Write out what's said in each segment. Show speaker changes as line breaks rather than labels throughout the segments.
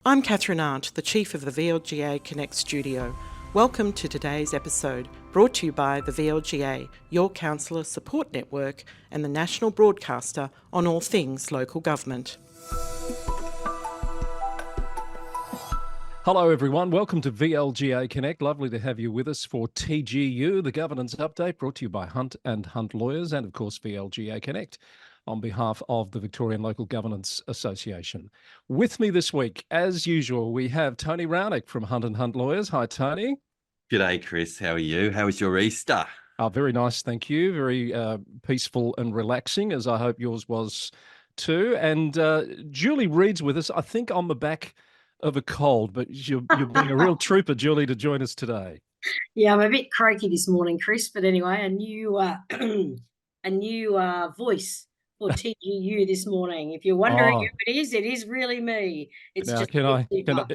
I'm Catherine Arndt, the Chief of the VLGA Connect Studio. Welcome to today's episode, brought to you by the VLGA, your counsellor support network and the national broadcaster on all things local government.
Hello everyone, welcome to VLGA Connect. Lovely to have you with us for TGU, the governance update, brought to you by Hunt and Hunt Lawyers and of course VLGA Connect on behalf of the Victorian Local Governance Association. With me this week, as usual, we have Tony Rownick from Hunt and Hunt Lawyers. Hi Tony.
G'day Chris, how are you? How was your Easter?
Very nice, thank you. Very peaceful and relaxing, as I hope yours was too. And Julie Reed's with us, I think on the back of a cold, but you're being a real trooper, Julie, to join us today.
Yeah, I'm a bit croaky this morning, Chris, but anyway, a new voice for TGU this morning. If you're wondering who it is really me. It's
now,
just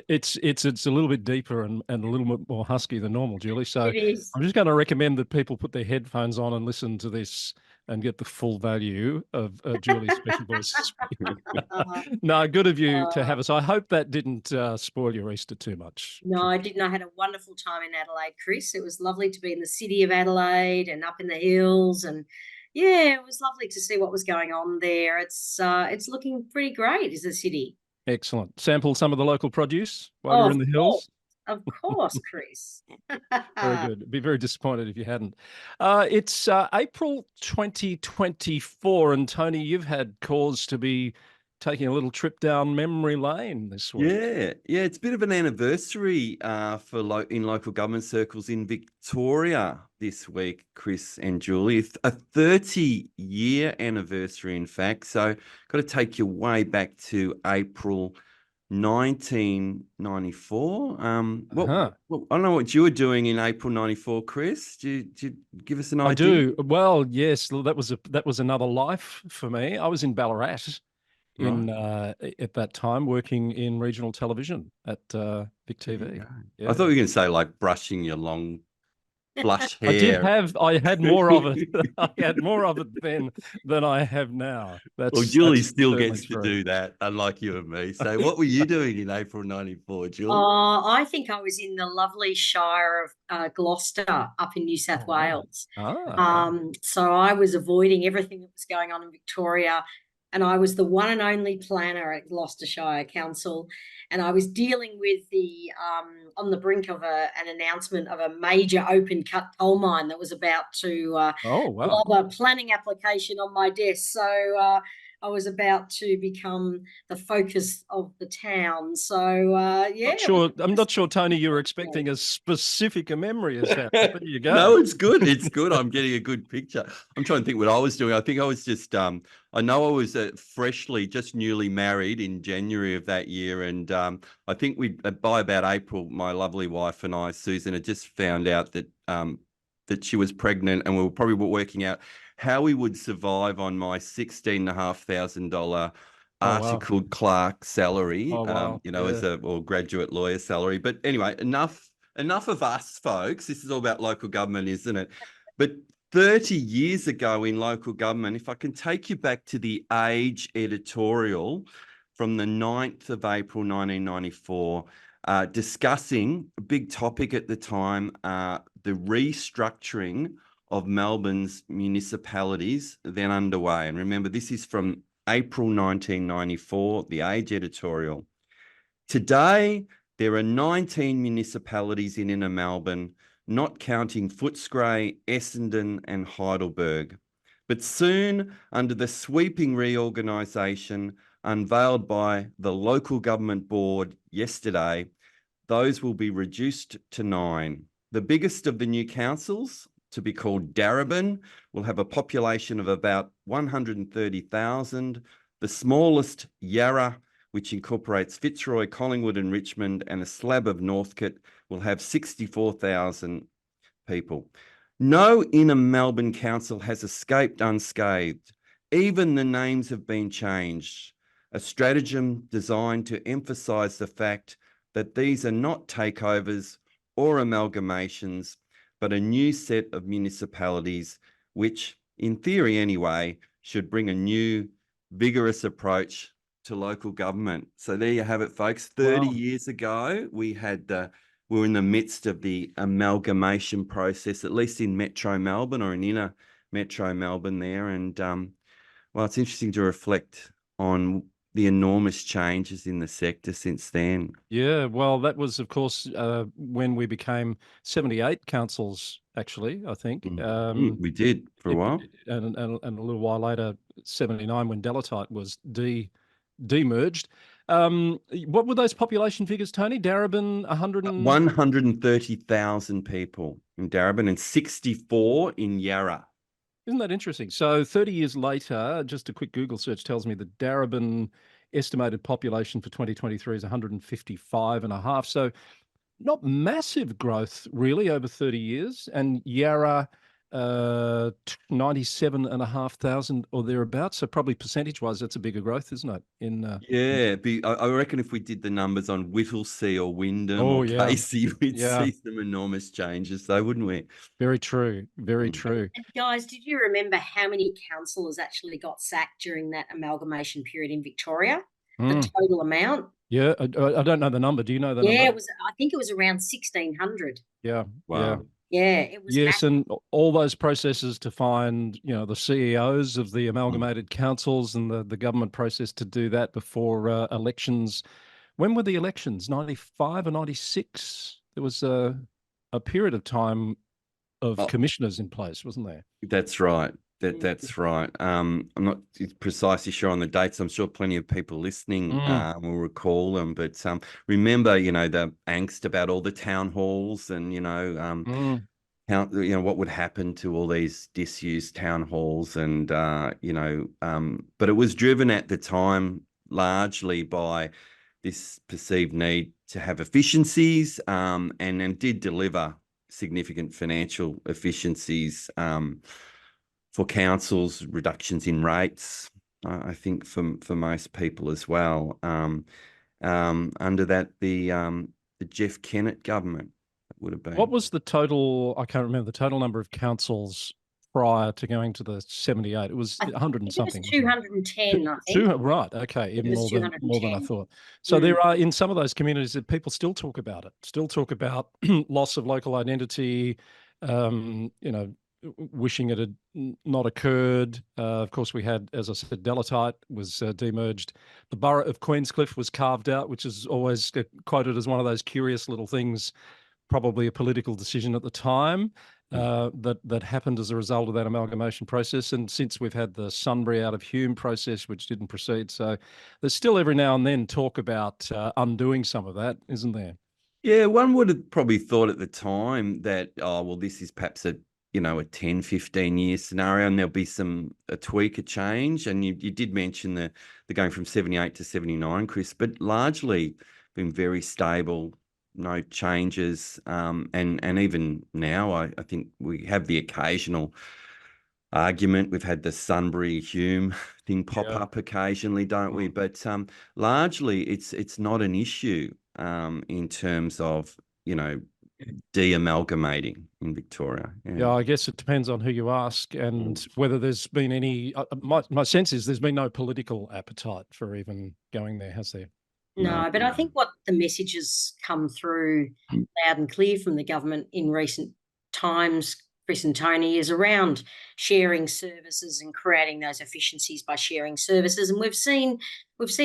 it's a little bit deeper and a little bit more husky than normal, Julie. So
it is.
I'm just going to recommend that people put their headphones on and listen to this and get the full value of Julie's special voice. No, good of you to have us. I hope that didn't spoil your Easter too much.
No, I didn't. I had a wonderful time in Adelaide, Chris. It was lovely to be in the city of Adelaide and up in the hills, and yeah, it was lovely to see what was going on there. It's looking pretty great as a city.
Excellent. Sample some of the local produce while you're in the hills.
Of course, Chris.
Very good. Be very disappointed if you hadn't. It's April 2024, and Tony, you've had cause to be taking a little trip down memory lane this week.
Yeah, it's a bit of an anniversary in local government circles in Victoria this week, Chris and Julie. A 30-year anniversary, in fact. So, got to take you way back to April 1994. I don't know what you were doing in April 94, Chris. Do you give us an idea?
I do. Well, yes, that was another life for me. I was in Ballarat at that time, working in regional television at Vic TV.
Yeah. I thought you were going to say like brushing your long flush hair.
I had more of it. I had more of it then than I have now.
Julie still gets to do that, unlike you and me. So what were you doing in April 94, Julie?
I think I was in the lovely Shire of Gloucester up in New South Wales. So I was avoiding everything that was going on in Victoria. And I was the one and only planner at Gloucestershire Council, and I was dealing with on the brink of an announcement of a major open cut coal mine that was about to lob a planning application on my desk. So I was about to become the focus of the town. So
I'm not sure, Tony, you were expecting as specific a memory as that. There you go.
No, it's good. It's good. I'm getting a good picture. I'm trying to think what I was doing. I think I was just I know I was just newly married in January of that year, and I think by about April, my lovely wife and I, Susan, had just found out that she was pregnant, and we were probably working out how we would survive on my $16,500 articled clerk salary, as a graduate lawyer salary. But anyway, enough of us, folks. This is all about local government, isn't it? But 30 years ago in local government, if I can take you back to the Age editorial from the 9th of April 1994, discussing a big topic at the time, the restructuring of Melbourne's municipalities then underway. And remember, this is from April 1994, the Age editorial. Today, there are 19 municipalities in inner Melbourne, not counting Footscray, Essendon and Heidelberg. But soon, under the sweeping reorganisation unveiled by the Local Government Board yesterday, those will be reduced to 9. The biggest of the new councils, to be called Darebin, will have a population of about 130,000. The smallest, Yarra, which incorporates Fitzroy, Collingwood and Richmond, and a slab of Northcote, will have 64,000 people. No inner Melbourne council has escaped unscathed. Even the names have been changed, a stratagem designed to emphasise the fact that these are not takeovers or amalgamations, but a new set of municipalities, which, in theory anyway, should bring a new, vigorous approach to local government. So there you have it, folks. 30
Wow.
years ago, we were in the midst of the amalgamation process, at least in Metro Melbourne or in inner Metro Melbourne there. And well, it's interesting to reflect on the enormous changes in the sector since then.
Yeah, well, that was, of course, when we became 78 councils, actually, I think.
We did for a while.
And a little while later, 79, when Delatite was demerged. What were those population figures, Tony? Darebin,
130,000 people in Darebin and 64 in Yarra.
Isn't that interesting? So 30 years later, just a quick Google search tells me that Darebin estimated population for 2023 is 155 and a half. So not massive growth really over 30 years. And Yarra, 97,500 or thereabouts. So probably percentage-wise, that's a bigger growth, isn't it?
I reckon if we did the numbers on Whittlesea or Wyndham or Casey, we'd see some enormous changes, though, wouldn't we?
Very true. Very true.
And guys, did you remember how many councillors actually got sacked during that amalgamation period in Victoria? The total amount?
Yeah, I don't know the number. Do you know the number?
Yeah, I think it was around 1,600.
Yeah.
Wow.
Yeah, it was.
Yes, and all those processes to find, the CEOs of the amalgamated councils and the government process to do that before elections. When were the elections? 95 or 96? There was a period of time of commissioners in place, wasn't there?
That's right. That's right. I'm not precisely sure on the dates. I'm sure plenty of people listening will recall them. But remember, the angst about all the town halls and, what would happen to all these disused town halls and, but it was driven at the time largely by this perceived need to have efficiencies and did deliver significant financial efficiencies for councils, reductions in rates, I think for most people as well. Under that, the Jeff Kennett government would have been.
What was the total? I can't remember the total number of councils prior to going to the 78. It was 100 and something.
It was 210, I think.
Right. Okay. Even more than I thought. So there are in some of those communities that people still talk about it. Still talk about loss of local identity. Wishing it had not occurred. Of course, we had, as I said, Delatite was demerged. The borough of Queenscliff was carved out, which is always quoted as one of those curious little things, probably a political decision at the time that happened as a result of that amalgamation process. And since we've had the Sunbury out of Hume process, which didn't proceed. So there's still every now and then talk about undoing some of that, isn't there?
Yeah, one would have probably thought at the time that, this is perhaps a 10, 15-year scenario, and there'll be a tweak, a change. And you did mention the going from 78 to 79, Chris, but largely been very stable, no changes. And even now, I think we have the occasional argument. We've had the Sunbury Hume thing pop up occasionally, don't we? But largely, it's not an issue in terms of, de-amalgamating in Victoria.
Yeah, I guess it depends on who you ask and whether there's been any. My sense is there's been no political appetite for even going there, has there?
No, but I think what the message has come through loud and clear from the government in recent times, Chris and Tony, is around sharing services and creating those efficiencies by sharing services. And we've seen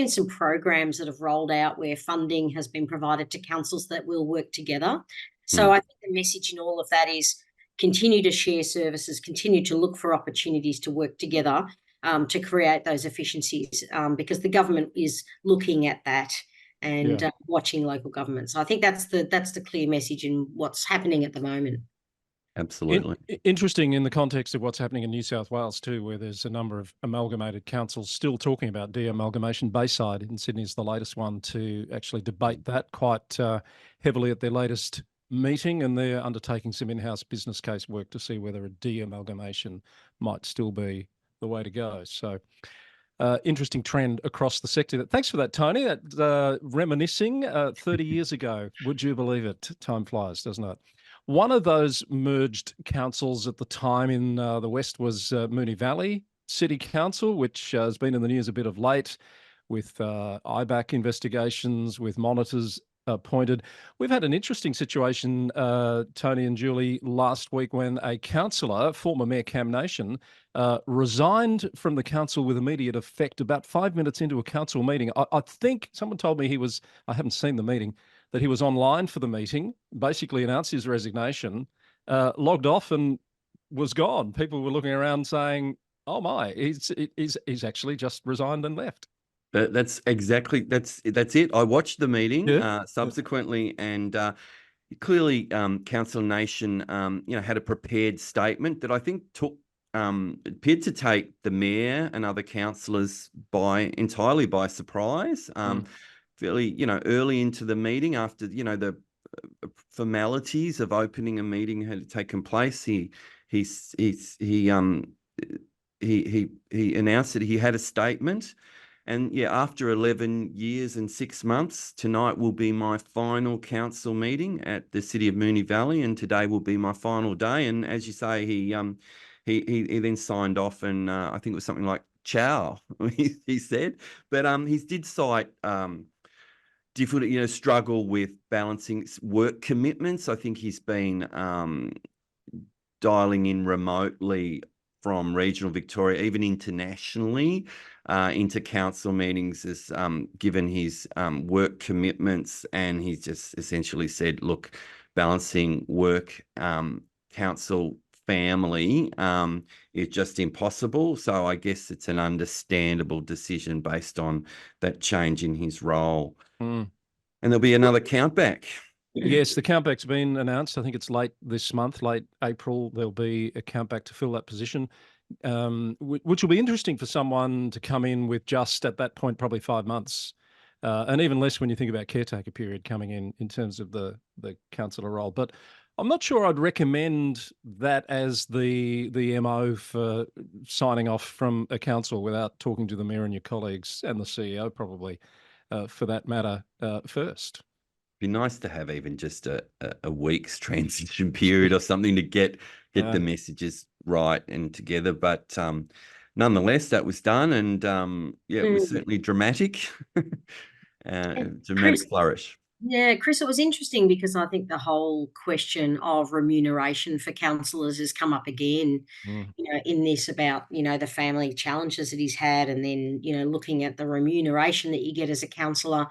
some programs that have rolled out where funding has been provided to councils that will work together. So I think the message in all of that is continue to share services, continue to look for opportunities to work together to create those efficiencies because the government is looking at that and watching local governments. So I think that's the clear message in what's happening at the moment.
Absolutely.
Interesting in the context of what's happening in New South Wales too, where there's a number of amalgamated councils still talking about de-amalgamation. Bayside in Sydney is the latest one to actually debate that quite heavily at their latest meeting, and they're undertaking some in-house business case work to see whether a de-amalgamation might still be the way to go. So interesting trend across the sector. Thanks for that, Tony. That reminiscing 30 years ago. Would you believe it? Time flies, doesn't it? One of those merged councils at the time in the West was Moonee Valley City Council, which has been in the news a bit of late. with IBAC investigations, with monitors appointed. We've had an interesting situation, Tony and Julie, last week when a councillor, former Mayor Cam Nation, resigned from the council with immediate effect about 5 minutes into a council meeting. I think someone told me he was, I haven't seen the meeting, that he was online for the meeting, basically announced his resignation, logged off and was gone. People were looking around saying, oh my, he's actually just resigned and left.
That's exactly that's it. I watched the meeting subsequently, and clearly, Council Nation, had a prepared statement that I think appeared to take the mayor and other councillors entirely by surprise. Fairly, early into the meeting, after the formalities of opening a meeting had taken place, he announced that he had a statement. And after 11 years and 6 months, tonight will be my final council meeting at the City of Moonee Valley, and today will be my final day. And as you say, he then signed off, and I think it was something like "ciao," he said. But he did cite difficulty, struggle with balancing work commitments. I think he's been dialing in remotely from regional Victoria, even internationally, into council meetings, as given his work commitments, and he's just essentially said, look, balancing work, council, family is just impossible. So I guess it's an understandable decision based on that change in his role. And there'll be another countback.
Yes, the countback's been announced. I think it's late this month, late April. There'll be a countback to fill that position, which will be interesting for someone to come in with just at that point probably 5 months, and even less when you think about caretaker period coming in terms of the councillor role. But I'm not sure I'd recommend that as the MO for signing off from a council without talking to the mayor and your colleagues and the CEO probably, for that matter, first.
Be nice to have even just a week's transition period or something to get the messages right and together. But nonetheless, that was done, and it was certainly dramatic, dramatic flourish.
Yeah, Chris, it was interesting because I think the whole question of remuneration for councillors has come up again, in this about, the family challenges that he's had, and then, looking at the remuneration that you get as a councillor.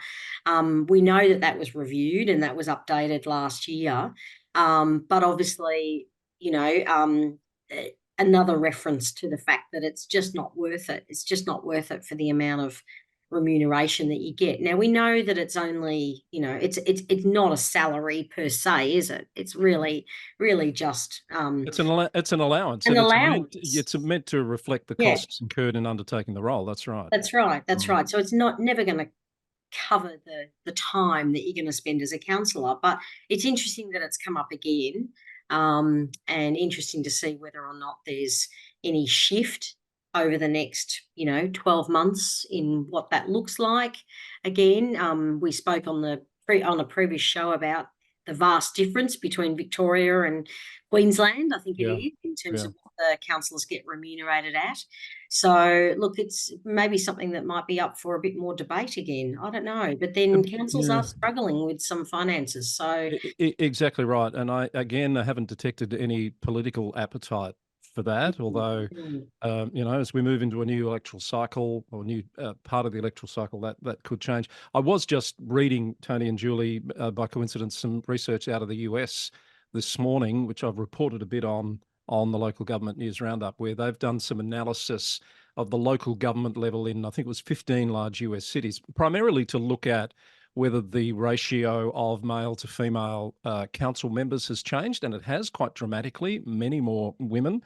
We know that was reviewed and that was updated last year. But obviously, another reference to the fact that it's just not worth it. It's just not worth it for the amount of remuneration that you get. Now, we know that it's only, it's not a salary per se, is it? It's really just
it's an allowance.
An allowance.
It's meant to reflect the costs incurred in undertaking the role. That's right.
That's right. So it's never going to cover the time that you're going to spend as a councillor. But it's interesting that it's come up again, and interesting to see whether or not there's any shift over the next 12 months in what that looks like. Again, we spoke on a previous show about the vast difference between Victoria and Queensland, I think it is, in terms of what the councillors get remunerated at. So look, it's maybe something that might be up for a bit more debate again. I don't know, but then councils are struggling with some finances. So
exactly right. And I haven't detected any political appetite for that, although as we move into a new electoral cycle, or new part of the electoral cycle, that could change. I was just reading, Tony and Julie, by coincidence, some research out of the US this morning, which I've reported a bit on the Local Government News Roundup, where they've done some analysis of the local government level in, I think it was 15 large US cities, primarily to look at whether the ratio of male to female council members has changed, and it has quite dramatically, many more women.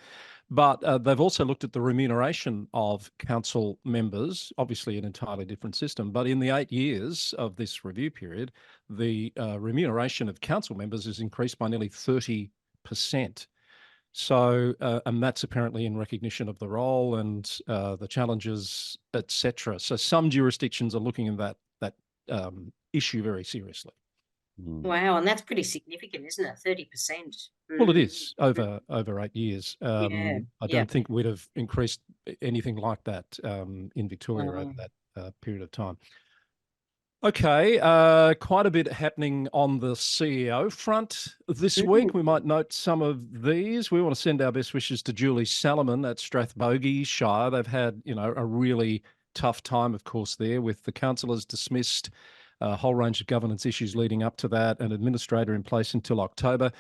But they've also looked at the remuneration of council members, obviously an entirely different system. But in the 8 years of this review period, the remuneration of council members has increased by nearly 30%. So, and that's apparently in recognition of the role and the challenges, etc. So some jurisdictions are looking at that issue very seriously.
Wow, and that's pretty significant, isn't it? 30%.
Well, it is over 8 years. I don't think we'd have increased anything like that in Victoria over period of time. Okay, quite a bit happening on the CEO front this week. We might note some of these. We want to send our best wishes to Julie Salomon at Strathbogie Shire. They've had, a really tough time, of course, there with the councillors dismissed, a whole range of governance issues leading up to that, an administrator in place until October.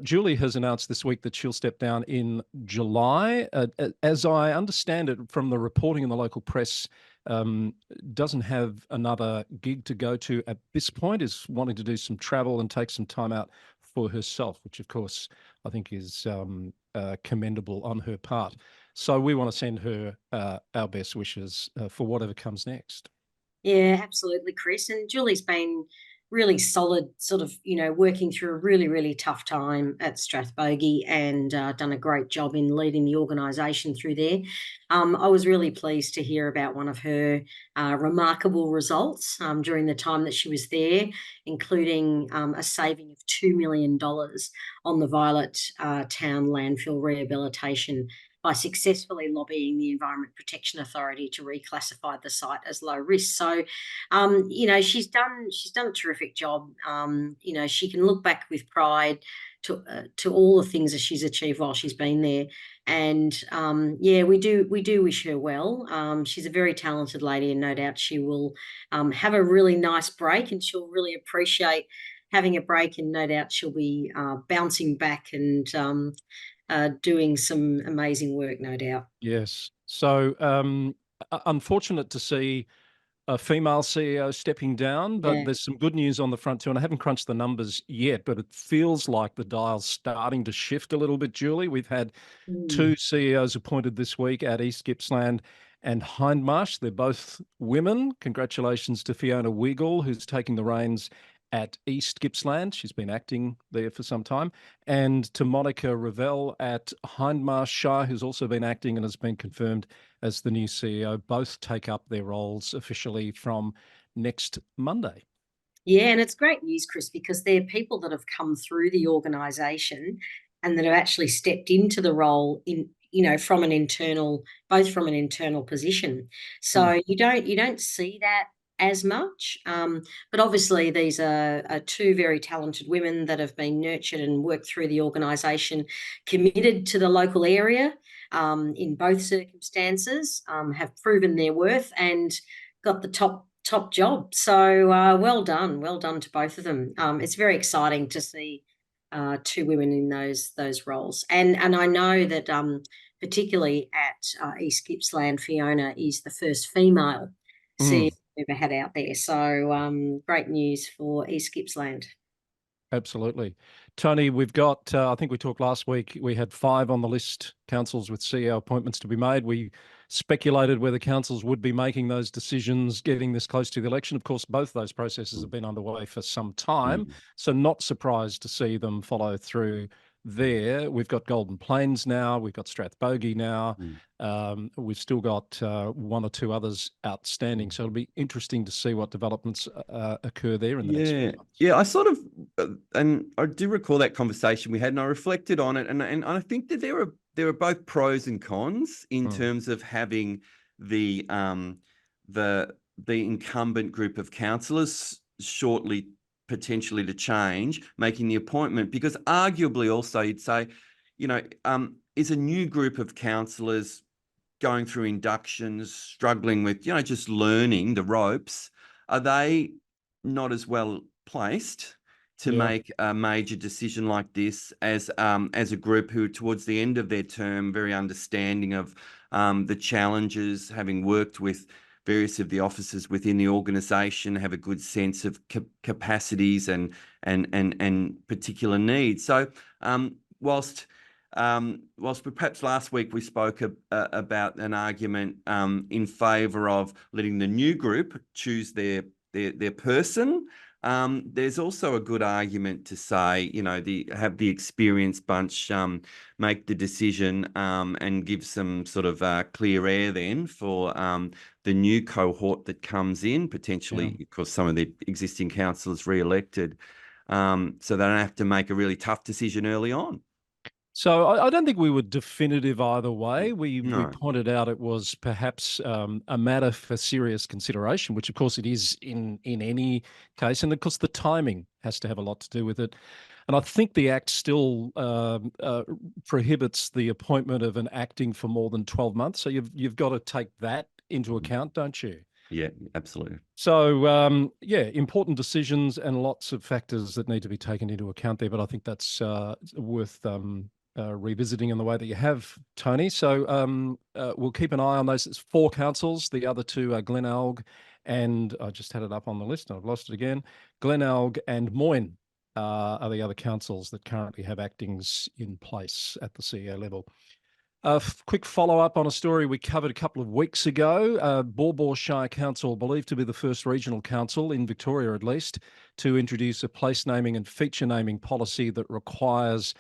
Julie has announced this week that she'll step down in July. As I understand it from the reporting in the local press, doesn't have another gig to go to at this point, is wanting to do some travel and take some time out for herself, which of course I think is commendable on her part. So we want to send her our best wishes for whatever comes next.
Yeah, absolutely, Chris. And Julie's been really solid, sort of, working through a really, really tough time at Strathbogie and done a great job in leading the organisation through there. I was really pleased to hear about one of her remarkable results during the time that she was there, including a saving of $2 million on the Violet Town landfill rehabilitation by successfully lobbying the Environment Protection Authority to reclassify the site as low risk. So, she's done a terrific job. She can look back with pride to all the things that she's achieved while she's been there. And we do wish her well. She's a very talented lady, and no doubt she will have a really nice break, and she'll really appreciate having a break. And no doubt she'll be bouncing back and doing some amazing work, no doubt.
Yes. So unfortunate to see a female CEO stepping down, but there's some good news on the front too. And I haven't crunched the numbers yet, but it feels like the dial's starting to shift a little bit, Julie. We've had two CEOs appointed this week at East Gippsland and Hindmarsh. They're both women. Congratulations to Fiona Weigall, who's taking the reins at East Gippsland. She's been acting there for some time. And to Monica Revell at Hindmarsh Shire, who's also been acting and has been confirmed as the new CEO. Both take up their roles officially from next Monday.
Yeah, and it's great news, Chris, because they're people that have come through the organisation and that have actually stepped into the role from an internal position. So you don't see that as much. But obviously these are two very talented women that have been nurtured and worked through the organisation, committed to the local area in both circumstances, have proven their worth and got the top job. So well done to both of them. It's very exciting to see two women in those roles. And I know that particularly at East Gippsland, Fiona is the first female CEO ever had out there. So great news for East Gippsland.
Absolutely. Tony, we've got, I think we talked last week, we had 5 on the list, councils with CEO appointments to be made. We speculated whether councils would be making those decisions getting this close to the election. Of course, both those processes have been underway for some time, so not surprised to see them follow through there. We've got Golden Plains now, we've got Strathbogie now, we've still got 1 or 2 others outstanding, so it'll be interesting to see what developments occur there in the next few months.
Yeah, I sort of, and I do recall that conversation we had, and I reflected on it, and I think that there are both pros and cons in terms of having the incumbent group of councillors shortly potentially to change, making the appointment, because arguably also you'd say, is a new group of councillors going through inductions, struggling with, just learning the ropes, are they not as well placed to make a major decision like this as a group who towards the end of their term, very understanding of the challenges, having worked with various of the officers within the organisation, have a good sense of capacities and particular needs. So whilst perhaps last week we spoke about an argument in favour of letting the new group choose their person, there's also a good argument to say, have the experienced bunch make the decision and give some sort of clear air then for the new cohort that comes in, potentially, because some of the existing councillors re-elected, so they don't have to make a really tough decision early on.
So I don't think we were definitive either way. We
No.
pointed out it was perhaps a matter for serious consideration, which of course it is in any case, and of course the timing has to have a lot to do with it. And I think the Act still prohibits the appointment of an acting for more than 12 months. So you've got to take that into account, don't you?
Yeah, absolutely.
So, yeah, important decisions and lots of factors that need to be taken into account there. But I think that's worth revisiting in the way that you have, Tony. So we'll keep an eye on those. It's 4 councils. The other 2 are Glenelg and I just had it up on the list. I've lost it again. Glenelg and Moyne are the other councils that currently have actings in place at the CEO level. A quick follow-up on a story we covered a couple of weeks ago. Baw Baw Shire Council, believed to be the first regional council, in Victoria at least, to introduce a place naming and feature naming policy that requires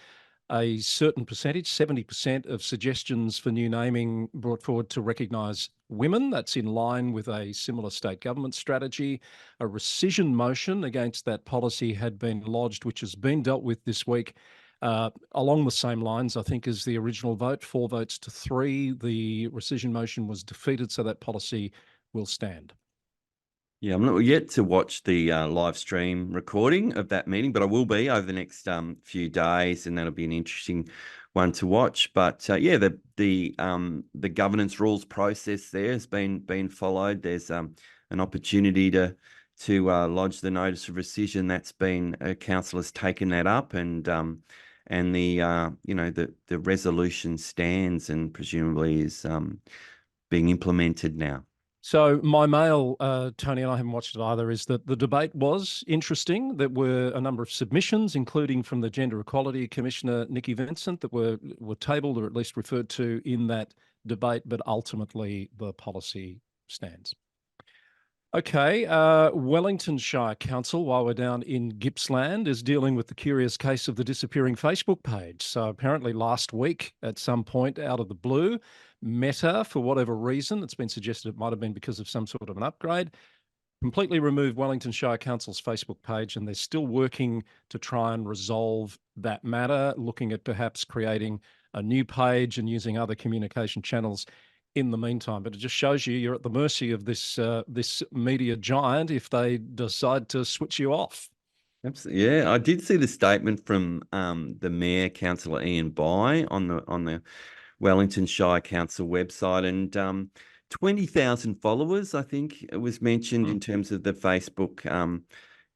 a certain percentage, 70% of suggestions for new naming brought forward to recognise women. That's in line with a similar state government strategy. A rescission motion against that policy had been lodged, which has been dealt with this week. Along the same lines, I think, as the original vote, 4 votes to 3. The rescission motion was defeated, so that policy will stand.
Yeah, I'm not yet to watch the live stream recording of that meeting, but I will be over the next few days, and that'll be an interesting one to watch. But yeah, the governance rules process there has been followed. There's an opportunity to lodge the notice of rescission. That's been council has taken that up, and the the resolution stands and presumably is being implemented now.
So my mail, Tony, and I haven't watched it either, is that the debate was interesting. There were a number of submissions, including from the Gender Equality Commissioner, Nikki Vincent, that were tabled or at least referred to in that debate, but ultimately the policy stands. Okay, Wellington Shire Council, while we're down in Gippsland, is dealing with the curious case of the disappearing Facebook page. So apparently last week, at some point out of the blue, Meta, for whatever reason, it's been suggested it might have been because of some sort of an upgrade, completely removed Wellington Shire Council's Facebook page, and they're still working to try and resolve that matter, looking at perhaps creating a new page and using other communication channels in the meantime. But it just shows you're at the mercy of this this media giant if they decide to switch you off.
Absolutely. Yeah, I did see the statement from the Mayor, Councillor Ian Bye, on the Wellington Shire Council website, and 20,000 followers, I think it was mentioned in terms of the Facebook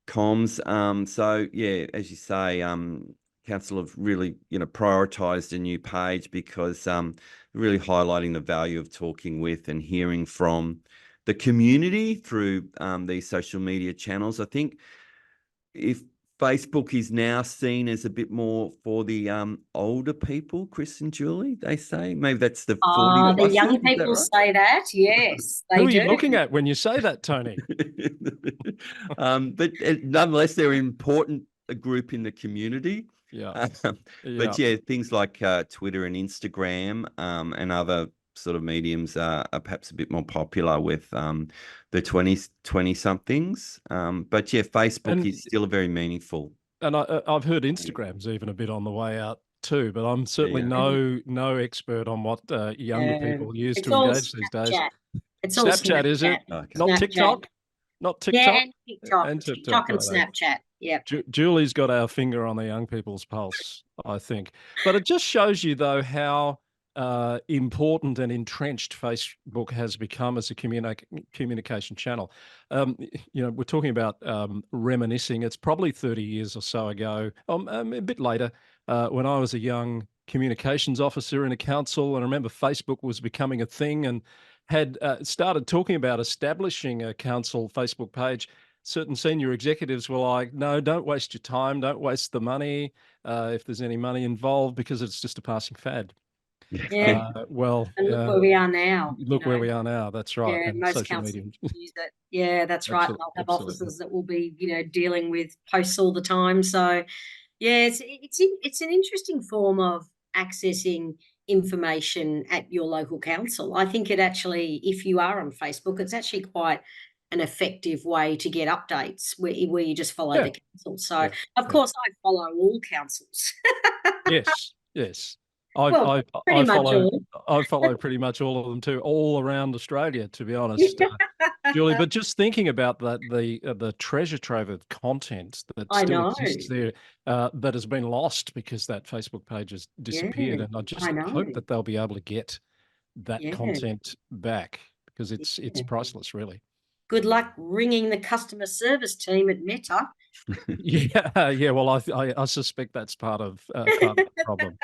comms. So yeah, as you say, council have really prioritised a new page because really highlighting the value of talking with and hearing from the community through these social media channels. I think if Facebook is now seen as a bit more for the older people, Chris and Julie, they say. Maybe that's the 40
The young
pluses,
people say that, yes, they
Who are
do.
you looking at when you say that, Tony?
But nonetheless, they're an important group in the community.
Yeah.
But yeah, things like Twitter and Instagram and other sort of mediums are perhaps a bit more popular with the 20 somethings. But yeah, Facebook is still a very meaningful.
And I've heard Instagram's even a bit on the way out too, but I'm certainly no expert on what younger people use to engage these days.
It's all
Snapchat, is it?
Okay.
Not TikTok? Not TikTok?
Yeah, and TikTok.
And
TikTok and Snapchat. Yeah.
Julie's got our finger on the young people's pulse, I think. But it just shows you, though, how important and entrenched Facebook has become as a communication channel. We're talking about reminiscing. It's probably 30 years or so ago, a bit later, when I was a young communications officer in a council, and I remember Facebook was becoming a thing and had started talking about establishing a council Facebook page. Certain senior executives were like, no, don't waste your time, don't waste the money if there's any money involved, because it's just a passing fad.
Yeah.
And
look where we are now.
Look where we are now. That's right.
Yeah,
and
most councils use it. Yeah, that's right. They'll have officers that will be, dealing with posts all the time. So, yeah, it's an interesting form of accessing information at your local council. I think it actually, if you are on Facebook, it's actually quite an effective way to get updates where you just follow the council. So, of course, I follow all councils.
Yes. Yes.
Well,
I
pretty
I
much
follow
all.
I follow pretty much all of them too, all around Australia, to be honest, Julie. But just thinking about the treasure trove of content that
I
still
know.
exists there, that has been lost because that Facebook page has disappeared,
Yeah,
and I
I
just
know.
hope that they'll be able to get that
Yeah,
content back, because it's
yeah.
priceless, really.
Good luck ringing the customer service team at Meta.
Yeah, yeah. Well, I suspect that's part of the problem.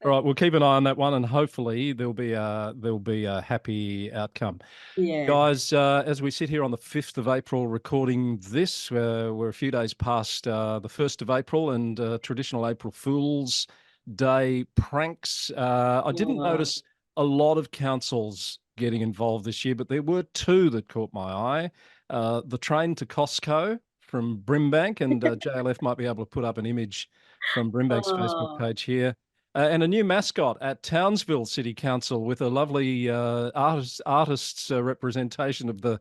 All right, we'll keep an eye on that one, and hopefully there'll be a happy outcome.
Yeah.
Guys, as we sit here on the 5th of April recording this, we're a few days past the 1st of April and traditional April Fool's Day pranks. I didn't
Oh,
notice a lot of councils getting involved this year, but there were two that caught my eye. The train to Costco from Brimbank, and JLF might be able to put up an image from Brimbank's Facebook
oh.
page here. And a new mascot at Townsville City Council with a lovely artist's representation of the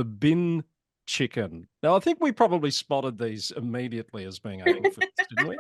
bin chicken. Now, I think we probably spotted these immediately as being April Fools, didn't we?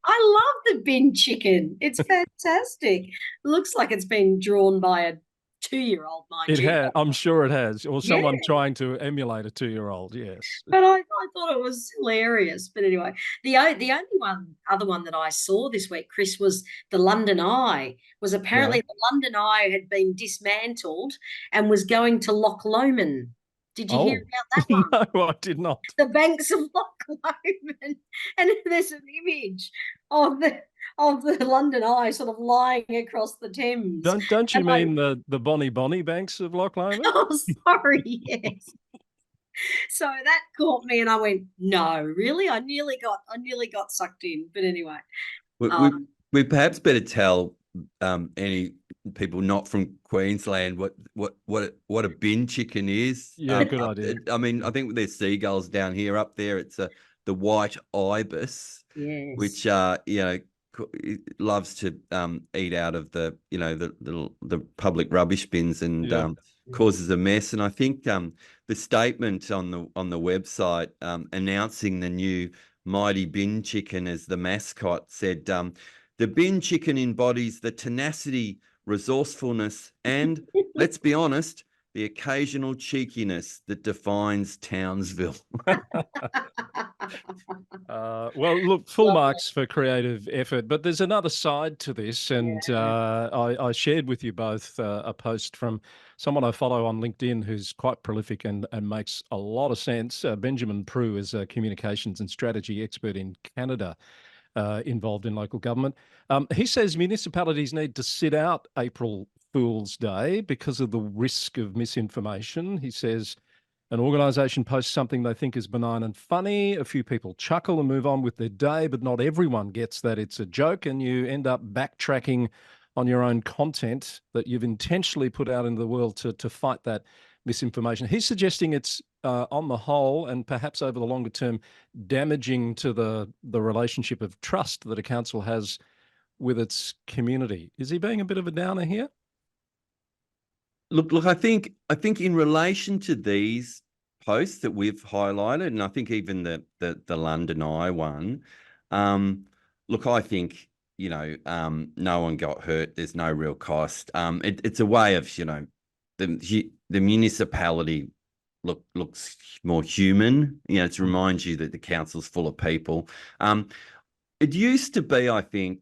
I love the bin chicken. It's fantastic. Looks like it's been drawn by a 2-year-old, mind
It
you.
had, I'm sure it has, or
Yeah.
someone trying to emulate a 2-year-old. Yes.
But I thought it was hilarious. But anyway, the only other one that I saw this week, Chris, was the London Eye. Was apparently the London Eye had been dismantled and was going to Loch Lomond. Did you hear
Oh,
about that one?
no, I did not.
The banks of Loch Lomond, and there's an image of the London Eye sort of lying across the Thames.
Don't you
And
mean the Bonnie banks of Loch Lomond?
oh, sorry, yes. So that caught me, and I went, "No, really?" I nearly got sucked in. But anyway,
We perhaps better tell any people not from Queensland what a bin chicken is.
Yeah, good idea.
I mean, I think there's seagulls down here. Up there, it's the white ibis,
yes,
which loves to eat out of the public rubbish bins and causes a mess. And I think the statement on the website announcing the new mighty bin chicken as the mascot said, the bin chicken embodies the tenacity, resourcefulness, and let's be honest, the occasional cheekiness that defines Townsville.
Well, look, full marks for creative effort, but there's another side to this, and I shared with you both a post from someone I follow on LinkedIn who's quite prolific and makes a lot of sense. Benjamin Prue is a communications and strategy expert in Canada, involved in local government. He says municipalities need to sit out April Fool's Day because of the risk of misinformation. He says an organisation posts something they think is benign and funny. A few people chuckle and move on with their day, but not everyone gets that it's a joke, and you end up backtracking on your own content that you've intentionally put out into the world to fight that misinformation. He's suggesting it's on the whole, and perhaps over the longer term, damaging to the relationship of trust that a council has with its community. Is he being a bit of a downer here?
Look, I think in relation to these posts that we've highlighted, and I think even the London Eye one, look, I think, no one got hurt. There's no real cost. It's a way of, the municipality looks more human. It reminds you that the council's full of people. It used to be, I think,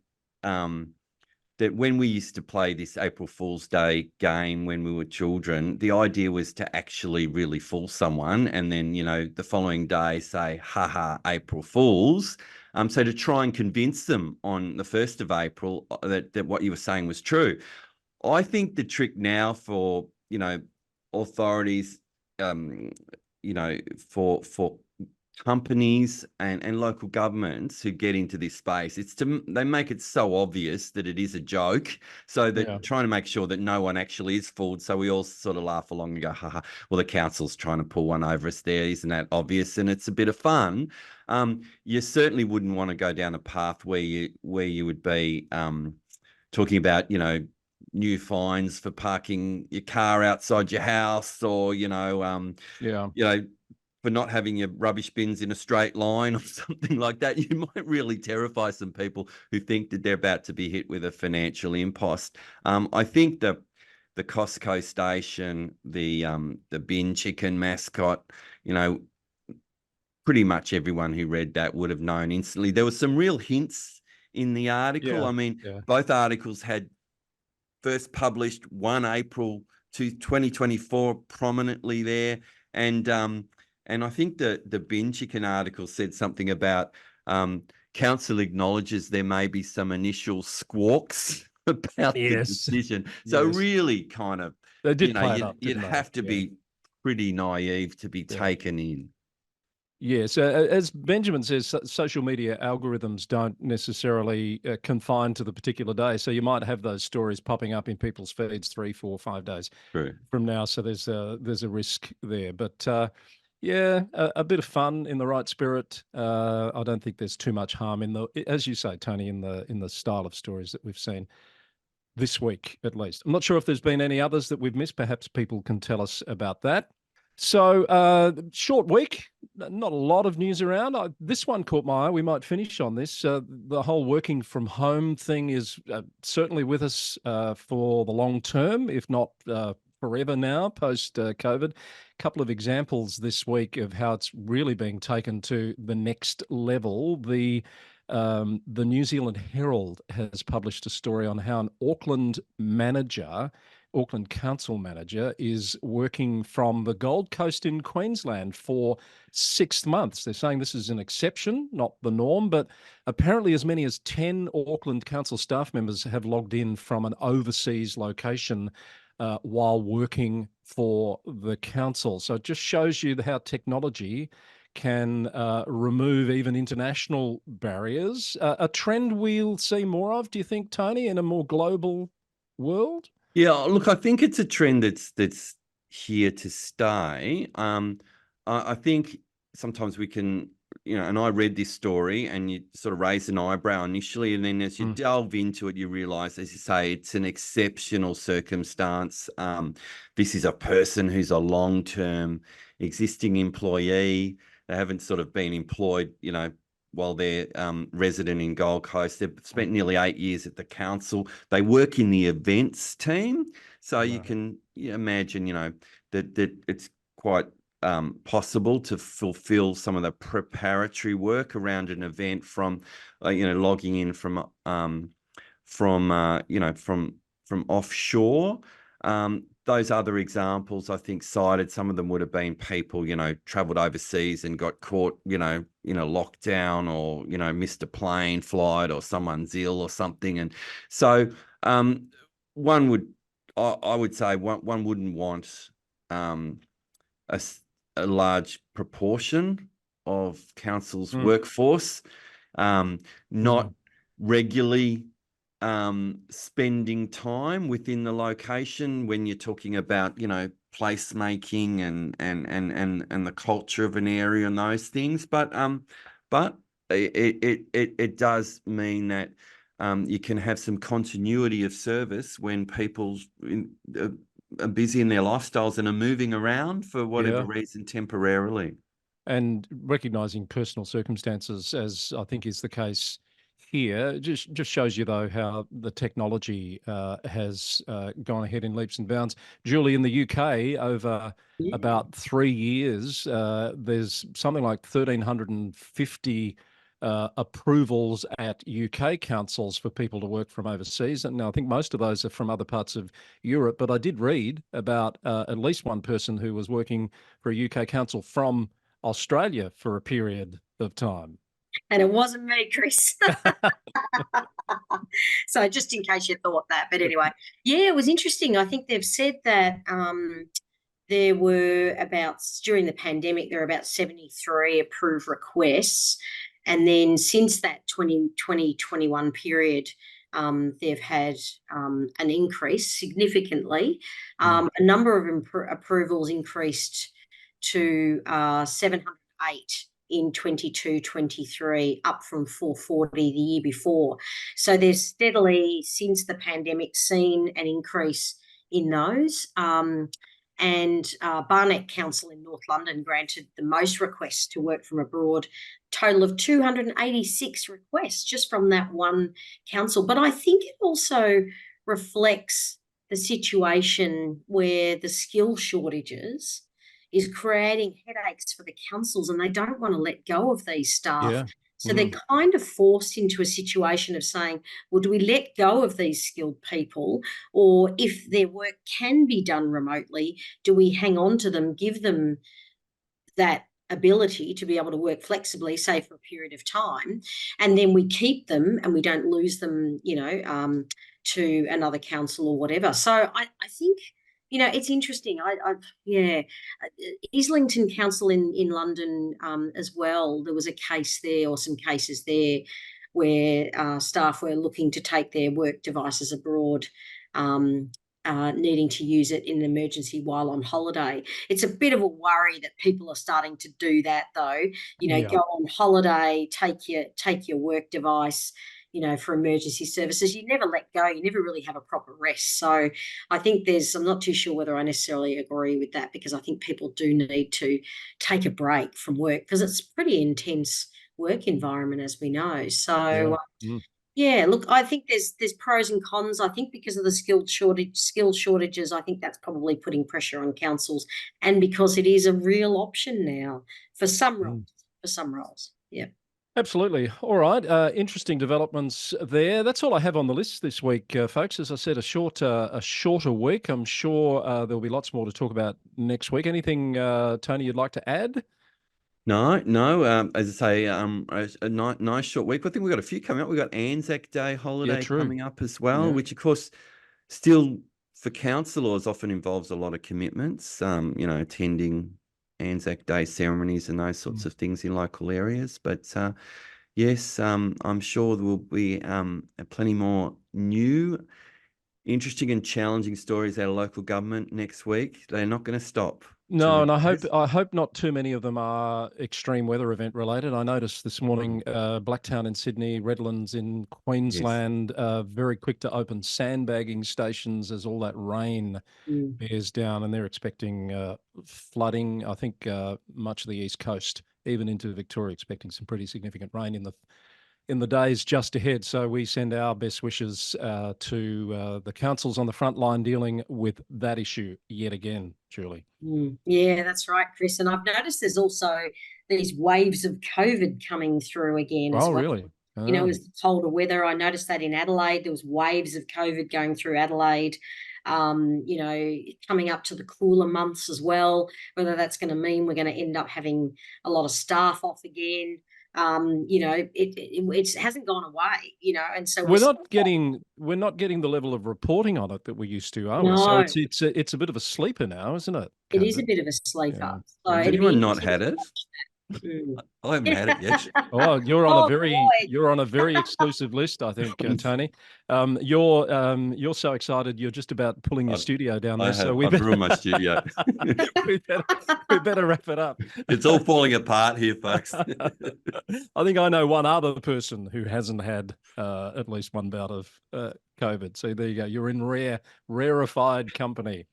that when we used to play this April Fool's Day game when we were children, the idea was to actually really fool someone and then, the following day say, ha ha, April Fools. So to try and convince them on the 1st of April that what you were saying was true. I think the trick now for, authorities, for companies and local governments who get into this space, they make it so obvious that it is a joke, so that trying to make sure that no one actually is fooled, so we all sort of laugh along and go, haha, well, the council's trying to pull one over us there, isn't that obvious? And it's a bit of fun. You certainly wouldn't want to go down a path where you would be talking about, new fines for parking your car outside your house, or for not having your rubbish bins in a straight line or something like that, you might really terrify some people who think that they're about to be hit with a financial impost. I think the Costco station, the bin chicken mascot, pretty much everyone who read that would have known instantly. There were some real hints in the article.
Yeah,
I mean,
yeah.
both articles had first published 1 April 2024 prominently there. And I think the bin chicken article said something about council acknowledges there may be some initial squawks about the decision. So really kind of,
they did play it up,
you'd
didn't they?
have to be pretty naive to be taken in.
Yeah, so as Benjamin says, social media algorithms don't necessarily confine to the particular day. So you might have those stories popping up in people's feeds 3, 4, 5 days from now. So there's a risk there. But yeah, a bit of fun in the right spirit. I don't think there's too much harm in as you say, Tony, in the style of stories that we've seen this week, at least. I'm not sure if there's been any others that we've missed. Perhaps people can tell us about that. So short week, not a lot of news around. This one caught my eye. We might finish on this. The whole working from home thing is certainly with us for the long term, if not forever now, post-COVID. A couple of examples this week of how it's really being taken to the next level. The New Zealand Herald has published a story on how an Auckland Council manager is working from the Gold Coast in Queensland for 6 months. They're saying this is an exception, not the norm, but apparently as many as 10 Auckland Council staff members have logged in from an overseas location while working for the council. So it just shows you how technology can remove even international barriers. A trend we'll see more of, do you think, Tony, in a more global world?
Yeah, look, I think it's a trend that's here to stay. I think sometimes we can, and I read this story and you sort of raise an eyebrow initially, and then as you delve into it, you realize, as you say, it's an exceptional circumstance. This is a person who's a long-term existing employee. They haven't sort of been employed, while they're resident in Gold Coast. They've spent nearly 8 years at the council. They work in the events team. So you can imagine, that it's quite possible to fulfill some of the preparatory work around an event from, logging in from offshore. Those other examples, I think, cited, some of them would have been people, traveled overseas and got caught, in a lockdown, or, missed a plane flight, or someone's ill or something. And so I would say one wouldn't want a large proportion of council's workforce not regularly spending time within the location when you're talking about, placemaking and the culture of an area and those things. But it does mean that you can have some continuity of service when people are busy in their lifestyles and are moving around for whatever reason temporarily.
And recognising personal circumstances, as I think is the case here, just shows you, though, how the technology has gone ahead in leaps and bounds. Julie, in the UK, over about 3 years, there's something like 1,350 approvals at UK councils for people to work from overseas. And now I think most of those are from other parts of Europe, but I did read about at least one person who was working for a UK council from Australia for a period of time.
And it wasn't me, Chris. So just in case you thought that. But anyway, yeah, it was interesting. I think they've said that there were during the pandemic, there were about 73 approved requests. And then since that 2020-21 period, they've had an increase significantly. A number of approvals increased to 708 in 22-23, up from 440 the year before. So there's steadily, since the pandemic, seen an increase in those. And Barnet Council in North London granted the most requests to work from abroad, total of 286 requests just from that one council. But I think it also reflects the situation where the skill shortages is creating headaches for the councils, and they don't want to let go of these staff.
Yeah.
So they're kind of forced into a situation of saying, well, do we let go of these skilled people? Or if their work can be done remotely, do we hang on to them, give them that ability to be able to work flexibly, say for a period of time, and then we keep them and we don't lose them, to another council or whatever. So I think, it's interesting. Islington Council in London as well. There was a case there, or some cases there, where staff were looking to take their work devices abroad, needing to use it in an emergency while on holiday. It's a bit of a worry that people are starting to do that, though. Go on holiday, take your work device, for emergency services. You never let go. You never really have a proper rest. So I think I'm not too sure whether I necessarily agree with that, because I think people do need to take a break from work, because it's a pretty intense work environment, as we know. So look, I think there's pros and cons. I think because of the skill shortages, I think that's probably putting pressure on councils, and because it is a real option now for some roles. Yeah.
Absolutely. All right. Interesting developments there. That's all I have on the list this week, folks. As I said, a shorter week. I'm sure there'll be lots more to talk about next week. Anything, Tony, you'd like to add?
No. As I say, a nice short week. I think we've got a few coming up. We've got Anzac Day holiday coming up as well, which of course still for councillors often involves a lot of commitments, attending Anzac Day ceremonies and those sorts of things in local areas. But yes, I'm sure there will be plenty more new, interesting and challenging stories out of local government next week. They're not going to stop.
No, and I hope not too many of them are extreme weather event related. I noticed this morning Blacktown in Sydney, Redlands in Queensland, very quick to open sandbagging stations as all that rain bears down, and they're expecting flooding. I think much of the East Coast, even into Victoria, expecting some pretty significant rain in the days just ahead. So we send our best wishes to the councils on the front line dealing with that issue yet again, Julie.
Yeah, that's right, Chris. And I've noticed there's also these waves of COVID coming through again as well.
Really?
As the colder weather. I noticed that in Adelaide, there was waves of COVID going through Adelaide, coming up to the cooler months as well, whether that's going to mean we're going to end up having a lot of staff off again. It hasn't gone away, and so
we're not getting the level of reporting on it that we used to, are we? So it's a bit of a sleeper now, isn't it?
It is a bit of a sleeper.
Yeah.
So
has anyone not had it? I haven't had it yet.
Oh, you're on a very exclusive list, I think, Tony. You're so excited you're just about pulling your studio down there.
I've ruined my studio.
we better wrap it up.
It's all falling apart here, folks.
I think I know one other person who hasn't had at least one bout of COVID. So there you go. You're in rarefied company.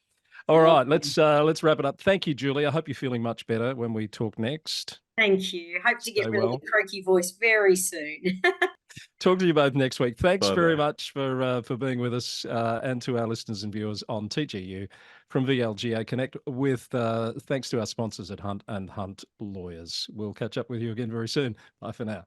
All right, let's wrap it up. Thank you, Julie. I hope you're feeling much better when we talk next.
Thank you. Hope to get rid of the croaky voice very soon.
Talk to you both next week. Thanks very much for being with us, and to our listeners and viewers on TGU from VLGA Connect, with thanks to our sponsors at Hunt and Hunt Lawyers. We'll catch up with you again very soon. Bye for now.